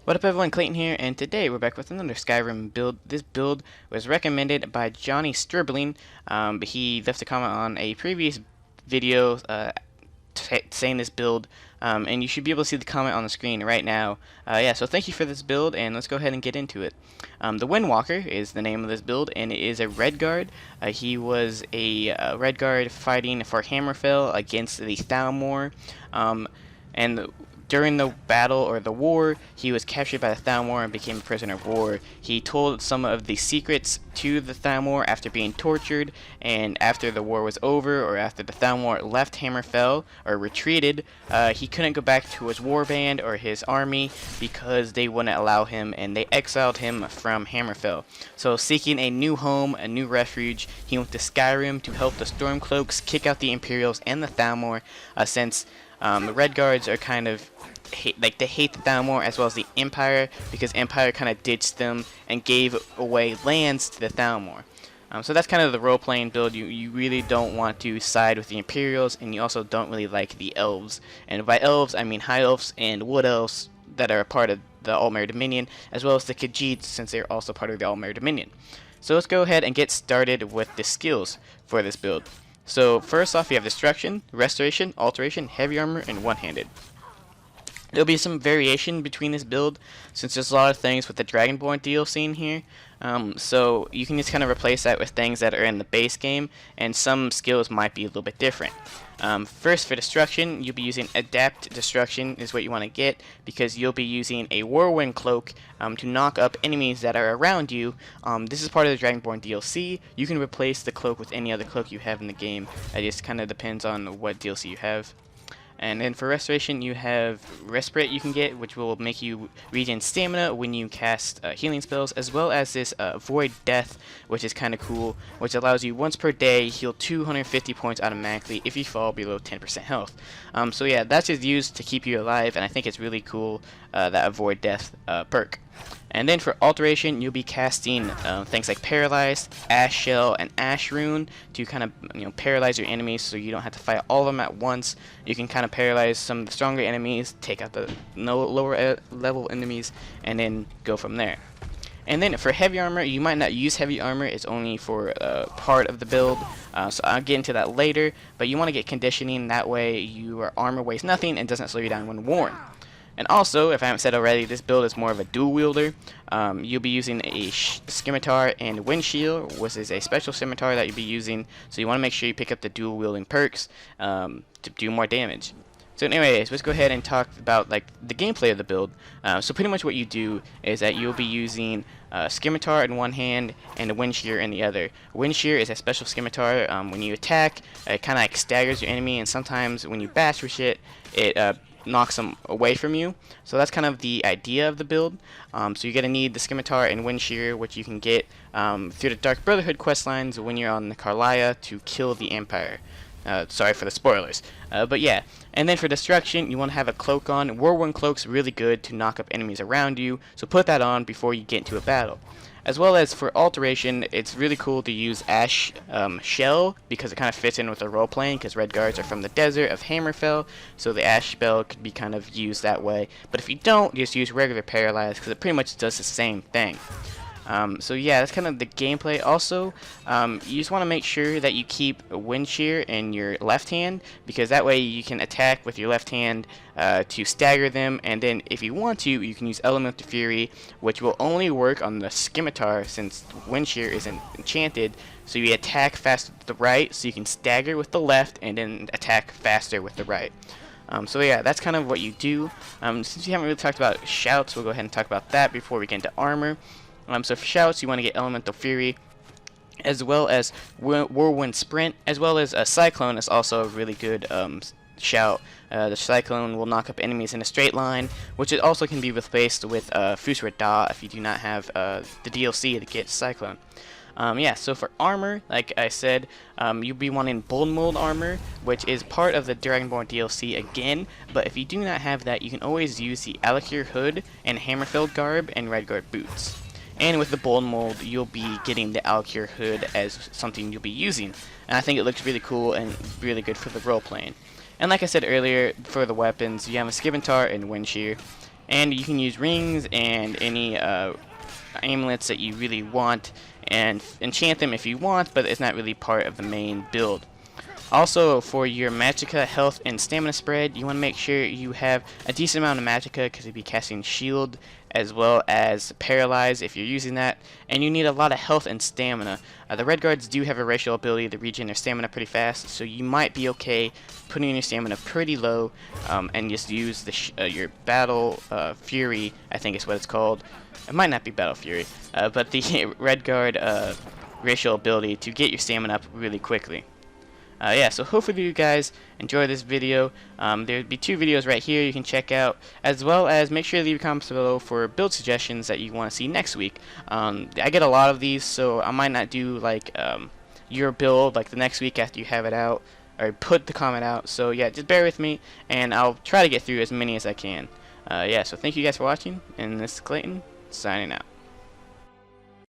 What up everyone, Clayton here, and today we're back with another Skyrim build. This build was recommended by Johnny Stribling. He left a comment on a previous video saying this build, and you should be able to see the comment on the screen right now. Yeah, so thank you for this build, and let's go ahead and get into it. The WindWalker is the name of this build, and it is a Redguard. He was a Redguard fighting for Hammerfell against the Thalmor, and during the battle or the war, he was captured by the Thalmor and became a prisoner of war. He told some of the secrets to the Thalmor after being tortured, and after the war was over, or after the Thalmor left Hammerfell or retreated, he couldn't go back to his warband or his army because they wouldn't allow him, and they exiled him from Hammerfell. So seeking a new home, a new refuge, he went to Skyrim to help the Stormcloaks kick out the Imperials and the Thalmor, since the Redguards are kind of they hate the Thalmor as well as the Empire, because Empire kind of ditched them and gave away lands to the Thalmor. So that's kind of the role-playing build. You really don't want to side with the Imperials, and you also don't really like the Elves. And by Elves, I mean High Elves and Wood Elves that are a part of the Altmer Dominion, as well as the Khajiits, since they're also part of the Altmer Dominion. So let's go ahead and get started with the skills for this build. So first off, you have Destruction, Restoration, Alteration, Heavy Armor, and One-Handed. There'll be some variation between this build, since there's a lot of things with the Dragonborn DLC in here. So you can just kind of replace that with things that are in the base game, and some skills might be a little bit different. First, for Destruction, you'll be using Adapt Destruction is what you want to get, because you'll be using a Whirlwind Cloak to knock up enemies that are around you. This is part of the Dragonborn DLC. You can replace the cloak with any other cloak you have in the game. It just kind of depends on what DLC you have. And then for Restoration, you have Respite you can get, which will make you regen stamina when you cast healing spells, as well as this Void Death, which is kind of cool, which allows you once per day heal 250 points automatically if you fall below 10% health. So yeah, that's just used to keep you alive, and I think it's really cool, that Void Death perk. And then for Alteration, you'll be casting things like Paralyzed, Ash Shell, and Ash Rune to kind of paralyze your enemies, so you don't have to fight all of them at once. You can kind of paralyze some of the stronger enemies, take out the lower level enemies, and then go from there. And then for Heavy Armor, you might not use Heavy Armor. It's only for part of the build, so I'll get into that later. But you want to get Conditioning, that way your armor weighs nothing and doesn't slow you down when worn. And also, if I haven't said already, this build is more of a dual wielder. You'll be using a Scimitar and Wind Shield, which is a special Scimitar that you'll be using. So you want to make sure you pick up the dual wielding perks to do more damage. So anyways, let's go ahead and talk about the gameplay of the build. So pretty much what you do is that you'll be using Scimitar in one hand and a Wind Shear in the other. Wind Shear is a special Scimitar. When you attack, it kind of staggers your enemy, and sometimes when you bash with it, it knocks them away from you. So that's kind of the idea of the build. So you're going to need the Scimitar and Wind Shear, which you can get through the Dark Brotherhood questlines when you're on the Carlia to kill the Empire. Sorry for the spoilers. But yeah. And then for Destruction, you want to have a cloak on. Whirlwind Cloak's really good to knock up enemies around you, so put that on before you get into a battle. As well as for Alteration, it's really cool to use Ash Shell, because it kind of fits in with the role-playing, because Redguards are from the desert of Hammerfell, so the Ash Spell could be kind of used that way. But if you don't, just use regular Paralyze, because it pretty much does the same thing. So yeah, that's kind of the gameplay. Also, you just want to make sure that you keep Wind Shear in your left hand, because that way you can attack with your left hand to stagger them, and then if you want to, you can use Elemental Fury, which will only work on the Scimitar since Wind Shear isn't enchanted. So you attack fast with the right, so you can stagger with the left and then attack faster with the right. So yeah, that's kind of what you do. Since we haven't really talked about shouts, we'll go ahead and talk about that before we get into armor. So for shouts, you want to get Elemental Fury, as well as Whirlwind Sprint, as well as a Cyclone is also a really good shout. The Cyclone will knock up enemies in a straight line, which it also can be replaced with Fusra Da if you do not have the DLC to get Cyclone. Yeah, so for armor, like I said, you'll be wanting Bold Mold armor, which is part of the Dragonborn DLC again, but if you do not have that, you can always use the Alikir Hood and Hammerfell Garb and Redguard Boots. And with the Bold Mold, you'll be getting the Alikir Hood as something you'll be using. And I think it looks really cool and really good for the role-playing. And like I said earlier, for the weapons, you have a Scimitar and Wind Shear. and you can use rings and any amulets that you really want and enchant them if you want, but it's not really part of the main build. Also, for your magicka health and stamina spread, you want to make sure you have a decent amount of magicka because you'll be casting shield as well as paralyze if you're using that, and you need a lot of health and stamina. The Redguards do have a racial ability to regen their stamina pretty fast, so you might be okay putting your stamina pretty low and just use the your battle fury, I think is what it's called. It might not be battle fury, but the Redguard racial ability to get your stamina up really quickly. Yeah, so hopefully you guys enjoy this video. There'll be 2 videos right here you can check out, as well as make sure to leave comments below for build suggestions that you want to see next week. I get a lot of these, so I might not do like your build like the next week after you have it out, or put the comment out. So yeah, just bear with me, and I'll try to get through as many as I can. Yeah, so thank you guys for watching, and this is Clayton, signing out.